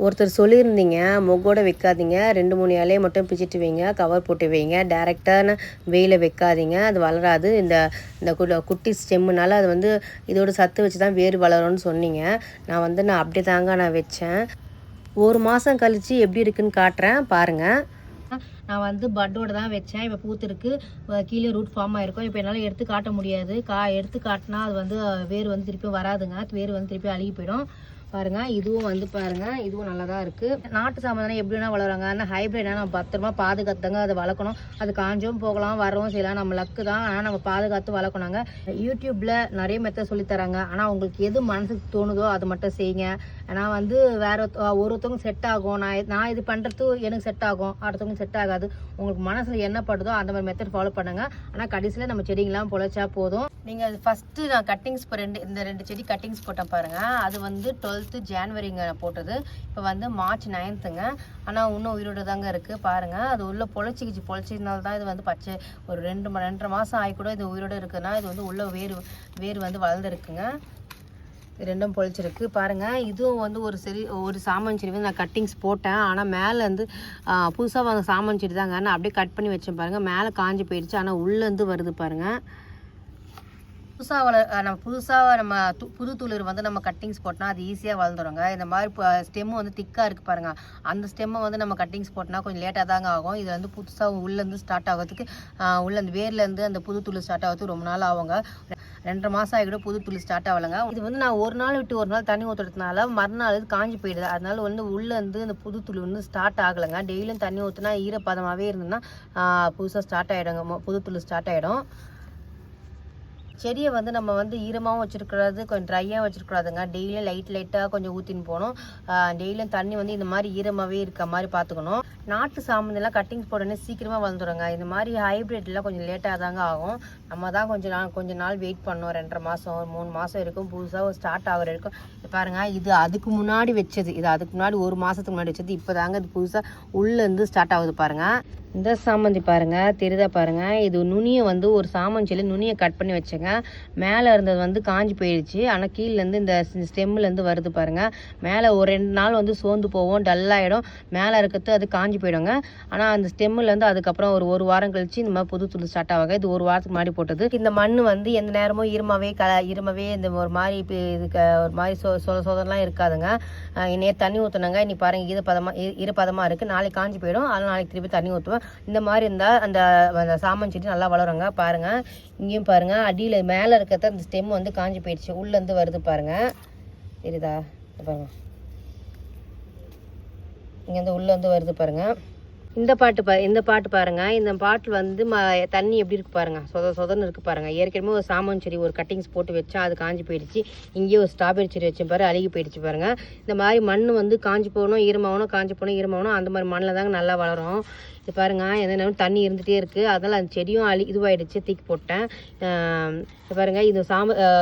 ஒருத்தர் சொல்லியிருந்தீங்க, மொக்கோட வைக்காதீங்க, 2, 3 இலைய மட்டும் பிச்சுட்டு வைங்க, கவர் போட்டு வைங்க, டைரெக்டான வெயில வைக்காதீங்க, அது வளராது. இந்த இந்த குட்டி ஸ்டெம்முனால அது வந்து இதோட சத்து வச்சு தான் வேர் வளரும்னு சொன்னீங்க. நான் அப்படி தாங்க நான் வச்சேன். 1 மாதம் கழித்து எப்படி இருக்குன்னு காட்டுறேன் பாருங்கள். நான் வந்து பட்டோட தான் வச்சேன். இப்போ பூத்துருக்கு, கீழே ரூட் ஃபார்ம் ஆகிருக்கும். இப்போ என்னால் எடுத்து காட்ட முடியாது. எடுத்து காட்டினா அது வந்து வேர் வந்து திருப்பி வராதுங்க, வேர் வந்து திருப்பி அழுகி போயிடும். பாருங்கள், இதுவும் வந்து பாருங்கள், இதுவும் நல்லா தான் இருக்குது. நாட்டு சாமான் எப்படி வேணால் வளருவாங்க, ஆனால் ஹைப்ரிட்னா நம்ம பத்திரமா பாதுகாத்துங்க அதை வளர்க்கணும். அது காஞ்சும் போகலாம், வரவும் செய்யலாம், நம்ம லக்கு தான். ஆனால் நம்ம பாதுகாத்து வளர்க்கணுங்க. யூடியூப்பில் நிறைய மெத்தட் சொல்லித்தராங்க. ஆனால் உங்களுக்கு எது மனசுக்கு தோணுதோ அது மட்டும் செய்யுங்க. நான் வந்து ஒருத்தவங்க செட் ஆகும், நான் இது பண்ணுறது எனக்கு செட் ஆகும், அடுத்தவங்க செட் ஆகாது. உங்களுக்கு மனசில் என்ன படுதோ அந்த மாதிரி மெத்தட் ஃபாலோ பண்ணுங்கள். ஆனால் கடைசியில் நம்ம செடிங்கெல்லாம் பொழைச்சா போதும். நீங்கள் ஃபஸ்ட்டு நான் கட்டிங்ஸ் இப்போ 2 செடி கட்டிங்ஸ் போட்டேன் பாருங்கள். அது வந்து 12th ஜான்வரிங்க போட்டது. இப்போ வந்து மார்ச் 9th. ஆனால் இன்னும் உயிரோடு தாங்க இருக்குது பாருங்கள். அது உள்ளே பொழைச்சினால தான் இது வந்து பச்சை ஒரு 2 மாதம் ஆகி கூட இது உயிரோடு இருக்குதுன்னா இது வந்து உள்ளே வேர் வந்து வளர்ந்துருக்குங்க. ரெண்டும் பொழிச்சிருக்கு பாருங்கள். இதுவும் வந்து ஒரு சாமன் செடி வந்து நான் கட்டிங்ஸ் போட்டேன். ஆனால் மேலே வந்து புதுசாக வாங்க சாமன் செடி தாங்க, நான் அப்படியே கட் பண்ணி வச்சேன் பாருங்கள். மேலே காஞ்சி போயிடுச்சு, ஆனால் உள்ளேருந்து வருது பாருங்கள். புதுசாக நம்ம புது துளிர் வந்து நம்ம கட்டிங்ஸ் போட்டோம்னா அது ஈஸியாக வளர்ந்துருங்க. இந்த மாதிரி ஸ்டெம்மு வந்து திக்காக இருக்குது பாருங்கள். அந்த ஸ்டெம்மை வந்து நம்ம கட்டிங்ஸ் போட்டோம்னா கொஞ்சம் லேட்டாக தாங்க ஆகும். இது வந்து புதுசாக உள்ளேருந்து ஸ்டார்ட் ஆகிறதுக்கு அந்த வேர்லேருந்து அந்த புது துளிர் ஸ்டார்ட் ஆகிறதுக்கு ரொம்ப நாள் ஆகுங்க. 2 மாதம் ஆகிடும் புது துளி ஸ்டார்ட் ஆகலைங்க. இது வந்து நான் ஒரு நாள் விட்டு ஒரு நாள் தண்ணி ஊற்றுறதுனால மறுநாள் இது காஞ்சி போயிடுது. அதனால வந்து உள்ளேருந்து இந்த புது துளி வந்து ஸ்டார்ட் ஆகலைங்க. டெய்லியும் தண்ணி ஊற்றினா ஈரப்பதமாகவே இருந்ததுன்னா புதுசாக ஸ்டார்ட் ஆகிடுங்க, புது துளி ஸ்டார்ட் ஆகிடும். செடியை வந்து நம்ம வந்து ஈரமாகவும் வச்சுருக்கூடாது, கொஞ்சம் ட்ரையாக வச்சுருக்கூடாதுங்க. டெய்லியும் லைட்டாக கொஞ்சம் ஊற்றின்னு போகணும். டெய்லியும் தண்ணி வந்து இந்த மாதிரி ஈரமாகவே இருக்க மாதிரி பார்த்துக்கணும். நாட்டு சாமந்தெல்லாம் கட்டிங்ஸ் போட்டோன்னே சீக்கிரமாக வளர்ந்துடுங்க. இந்த மாதிரி ஹைப்ரிட்லாம் கொஞ்சம் லேட்டாக தாங்க ஆகும். நம்ம தான் கொஞ்ச நாள் வெயிட் பண்ணோம். 2.5 மாதம் 3 மாதம் இருக்கும் புதுசாக ஸ்டார்ட் ஆகிற இருக்கும். பாருங்கள், இது அதுக்கு முன்னாடி வச்சது, இது அதுக்கு முன்னாடி 1 மாதத்துக்கு முன்னாடி வச்சது. இப்போ தாங்க இது புதுசாக உள்ளேருந்து ஸ்டார்ட் ஆகுது பாருங்கள். இந்த சாமந்தி பாருங்கள், தெரியுதா பாருங்கள். இது நுனியை வந்து ஒரு சாமந்தி செடி நுனியை கட் பண்ணி வச்சேங்க. மேலே இருந்தது வந்து காஞ்சி போயிடுச்சு, ஆனால் கீழேருந்து இந்த ஸ்டெம்முலேருந்து வருது பாருங்கள். மேலே ஒரு 2 நாள் வந்து சோர்ந்து போவோம், டல்லாகிடும். மேலே இருக்கிறது அது காஞ்சி போயிடுங்க. ஆனால் அந்த ஸ்டெம்முலேருந்து அதுக்கப்புறம் ஒரு வாரம் கழிச்சு இந்த மாதிரி புது துளி ஸ்டார்ட் ஆவாங்க. இது 1 வாரத்துக்கு முன்னாடி போட்டது. இந்த மண் வந்து எந்த நேரமும் ஈரமாகவே இந்த ஒரு மாதிரி இதுக்கு ஒரு மாதிரி சோதனைலாம் இருக்காதுங்க. நேற்று தண்ணி ஊற்றுனாங்க, இன்னைக்கு பாருங்கள் ஈரப்பதமாக இருக்குது. நாளைக்கு காஞ்சி போயிடும், அதனால் நாளைக்கு திருப்பி தண்ணி ஊற்றுவேன். இந்த மாதிரி இருந்தால் அந்த சாமன் செடி நல்லா வளருங்க. பாருங்கள், இங்கேயும் பாருங்கள், அடியில் மேலே இருக்கிறத அந்த ஸ்டெம் வந்து காஞ்சி போயிடுச்சு, உள்ளேருந்து வருது பாருங்கள். தெரியுதா பாருங்கள், இங்கேருந்து உள்ளேருந்து வருது பாருங்கள். இந்த பாட்டு பாருங்கள். இந்த பாட்டில் வந்து தண்ணி எப்படி இருக்குது பாருங்கள், சொதன்னு இருக்குது பாருங்கள். ஏற்கனவே ஒரு சாமன் செடி ஒரு கட்டிங்ஸ் போட்டு வச்சா அது காஞ்சி போயிடுச்சு. இங்கேயே ஒரு ஸ்ட்ராபெரி செடி வச்சு பாரு, அழுகி போயிடுச்சு பாருங்கள். இந்த மாதிரி மண் வந்து காஞ்சி போகணும், ஈரமாகணும், காஞ்சி போகணும், ஈரமாகணும், அந்த மாதிரி மண்ணில் தாங்க நல்லா வளரும். இது பாருங்கள், எந்த நேரம் தண்ணி இருந்துகிட்டே இருக்குது. அதனால் அந்த செடியும் இதுவாகிடுச்சு, தூக்கி போட்டேன். பாருங்கள், இது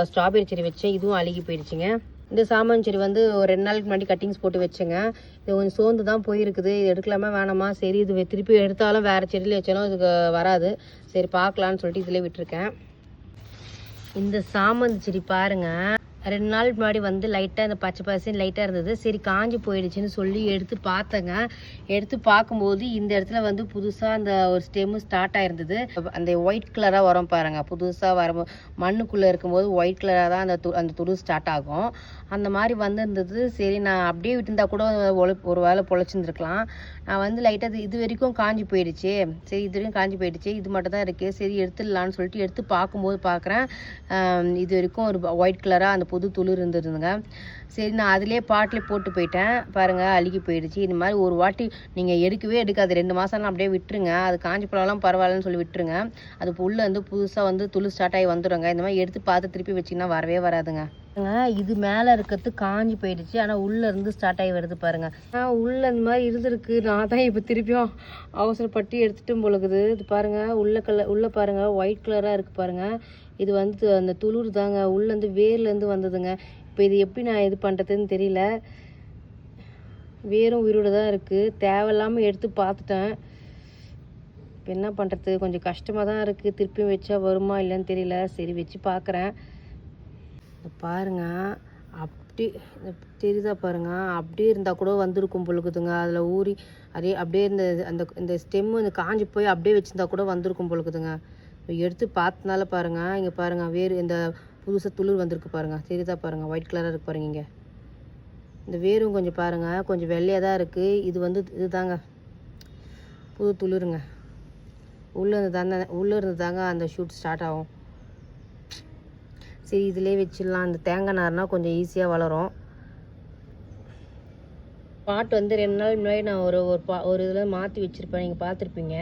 ஸ்ட்ராபெரி செடி வச்சேன், இதுவும் அழுகி போயிடுச்சுங்க. இந்த சாமன் செடி வந்து ஒரு 2 நாளுக்கு முன்னாடி கட்டிங்ஸ் போட்டு வச்சுங்க. இது கொஞ்சம் சோர்ந்து தான் போயிருக்குது. இது எடுக்கலாமா வேணாமா, சரி இது திருப்பி எடுத்தாலும் வேறு செடியில் வச்சாலும் இதுக்கு வராது, சரி பார்க்கலான்னு சொல்லிட்டு இதில் விட்டுருக்கேன். இந்த சாமந்தி செடி பாருங்கள், 2 நாள் முன்னாடி வந்து லைட்டாக இந்த பச்சை பசைன்னு லைட்டாக இருந்தது. சரி காஞ்சி போயிடுச்சுன்னு சொல்லி எடுத்து பார்த்தேங்க. எடுத்து பார்க்கும்போது இந்த இடத்துல வந்து புதுசாக அந்த ஒரு ஸ்டெம்மு ஸ்டார்ட் ஆகிருந்தது. அந்த ஒயிட் கலராக வரும் பாருங்கள், புதுசாக வரும் மண்ணுக்குள்ளே இருக்கும்போது ஒயிட் கலராக தான் அந்த துரு ஸ்டார்ட் ஆகும். அந்த மாதிரி வந்துருந்தது. சரி நான் அப்படியே விட்டுருந்தா கூட ஒரு வேளை பொழைச்சிருந்துருக்கலாம். நான் வந்து லைட்டாக இது வரைக்கும் காஞ்சி போயிடுச்சு, சரி இது வரைக்கும் காஞ்சி போயிடுச்சு, இது மட்டும் தான் இருக்குது, சரி எடுத்துடலான்னு சொல்லிட்டு எடுத்து பார்க்கும்போது பார்க்குறேன் இது வரைக்கும் ஒரு ஒயிட் கலராக அந்த புது துளிர் இருந்துருந்துங்க. சரி நான் அதிலே பாட்டிலே போட்டு போயிட்டேன் பாருங்கள், அழுகி போயிடுச்சு. இந்த மாதிரி ஒரு வாட்டி நீங்கள் எடுக்காது, 2 மாதம்லாம் அப்படியே விட்டுருங்க. அது காஞ்சி போனாலும் பரவாயில்லன்னு சொல்லி விட்டுருங்க. அது உள்ளே வந்து புதுசாக வந்து துளிர் ஸ்டார்ட் ஆகி வந்துடுங்க. இந்த மாதிரி எடுத்து பார்த்து திருப்பி வச்சிங்கன்னா வரவே வராதுங்க. இது மேலே இருக்கிறது காஞ்சி போயிடுச்சு, ஆனால் உள்ளேருந்து ஸ்டார்ட் ஆகி வருது பாருங்கள். உள்ளே இந்த மாதிரி இருந்திருக்கு. நான் தான் இப்போ திருப்பியும் அவசரப்பட்டு எடுத்துட்டும் போலக்குது. இது பாருங்கள், உள்ளே பாருங்கள் ஒயிட் கலராக இருக்குது பாருங்கள். இது வந்து அந்த துளிர் தாங்க, உள்ளேருந்து வேர்லேருந்து வந்ததுங்க. இப்போ இது எப்படி நான் இது பண்ணுறதுன்னு தெரியல. வேரும் உயிரோடு தான் இருக்குது. தேவையில்லாமல் எடுத்து பார்த்துட்டேன். இப்போ என்ன பண்ணுறது, கொஞ்சம் கஷ்டமாக தான் இருக்குது. திருப்பியும் வச்சா வருமா இல்லைன்னு தெரியல. சரி வச்சு பார்க்குறேன். பாருங்கள், அப்படி தெரியுதா பாருங்க, அப்படியே இருந்தால் கூட வந்திருக்கும் பொழுதுங்க. அதில் ஊறி அப்படியே இந்த ஸ்டெம்மு இந்த காஞ்சி போய் அப்படியே வச்சுருந்தா கூட வந்திருக்கும் பொழுதுங்க. எடுத்து பார்த்தனால பாருங்கள், இங்கே பாருங்கள் வேறு இந்த புதுசாக துளிர் வந்திருக்கு பாருங்கள். தெரியுதா பாருங்கள், ஒயிட் கலராக இருக்குது பாருங்க. இங்கே இந்த வேரும் கொஞ்சம் பாருங்கள், கொஞ்சம் வெள்ளையாக தான் இருக்குது. இது தாங்க புது துளிருங்க. உள்ளே இருந்து தாங்க அந்த ஷூட் ஸ்டார்ட் ஆகும். சரி, இதிலே வச்சிடலாம். இந்த தேங்காய் நார்னால் கொஞ்சம் ஈஸியாக வளரும். பாட்டு 2 நாள் முன்னாடி நான் ஒரு இதில் மாற்றி வச்சுருப்பேன், நீங்கள் பார்த்துருப்பீங்க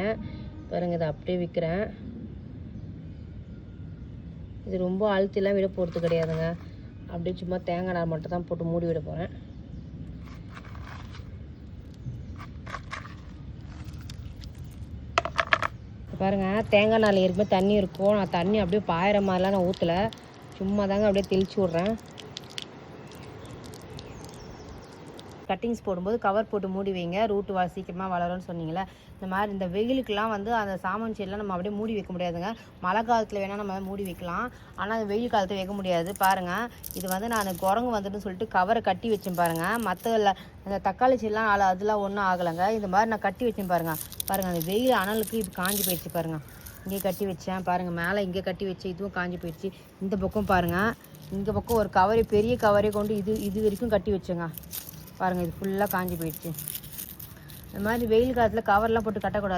பாருங்கள். இதை அப்படியே விற்கிறேன். இது ரொம்ப அழுத்திலாம் விட போகிறது கிடையாதுங்க. அப்படியே சும்மா தேங்காய் நார் மட்டும் தான் போட்டு மூடி விட போகிறேன். பாருங்கள், தேங்காய் நாரில் ஏற்கனவே தண்ணி இருக்கும். நான் தண்ணி அப்படியே பாயிற மாதிரிலாம் நான் ஊற்றலை, சும்மா தாங்க அப்படியே தெளிச்சு விட்றேன். கட்டிங்ஸ் போடும்போது கவர் போட்டு மூடி வைங்க, ரூட்டு சீக்கிரமாக வளரும்னு சொன்னீங்களே. இந்த மாதிரி இந்த வெயிலுக்கெலாம் அந்த சாமன் செடியெலாம் நம்ம அப்படியே மூடி வைக்க முடியாதுங்க. மழை காலத்தில் வேணால் நம்ம மூடி வைக்கலாம், ஆனால் வெயில் காலத்தில் வைக்க முடியாது. பாருங்கள், இது நான் குரங்கு வந்துட்டுன்னு சொல்லிட்டு கவரை கட்டி வச்சேன் பாருங்கள். மற்ற இந்த தக்காளி செடிலாம் அதெல்லாம் ஒன்றும் ஆகலைங்க. இந்த மாதிரி நான் கட்டி வச்சேன் பாருங்கள். அந்த வெயில் அனலுக்கு இது காஞ்சி போயிடுச்சு பாருங்கள். இங்கே கட்டி வச்சேன் பாருங்கள், மேலே இங்கே கட்டி வச்சேன், இதுவும் காஞ்சி போயிடுச்சு. இந்த பக்கம் பாருங்கள், இந்த பக்கம் ஒரு கவரை பெரிய கவரை கொண்டு இது வரைக்கும் கட்டி வச்சேங்க பாருங்கள். இது ஃபுல்லாக காஞ்சி போயிடுச்சு. இந்த மாதிரி வெயில் காலத்தில் கவர்லாம் போட்டு கட்டக்கூடாது.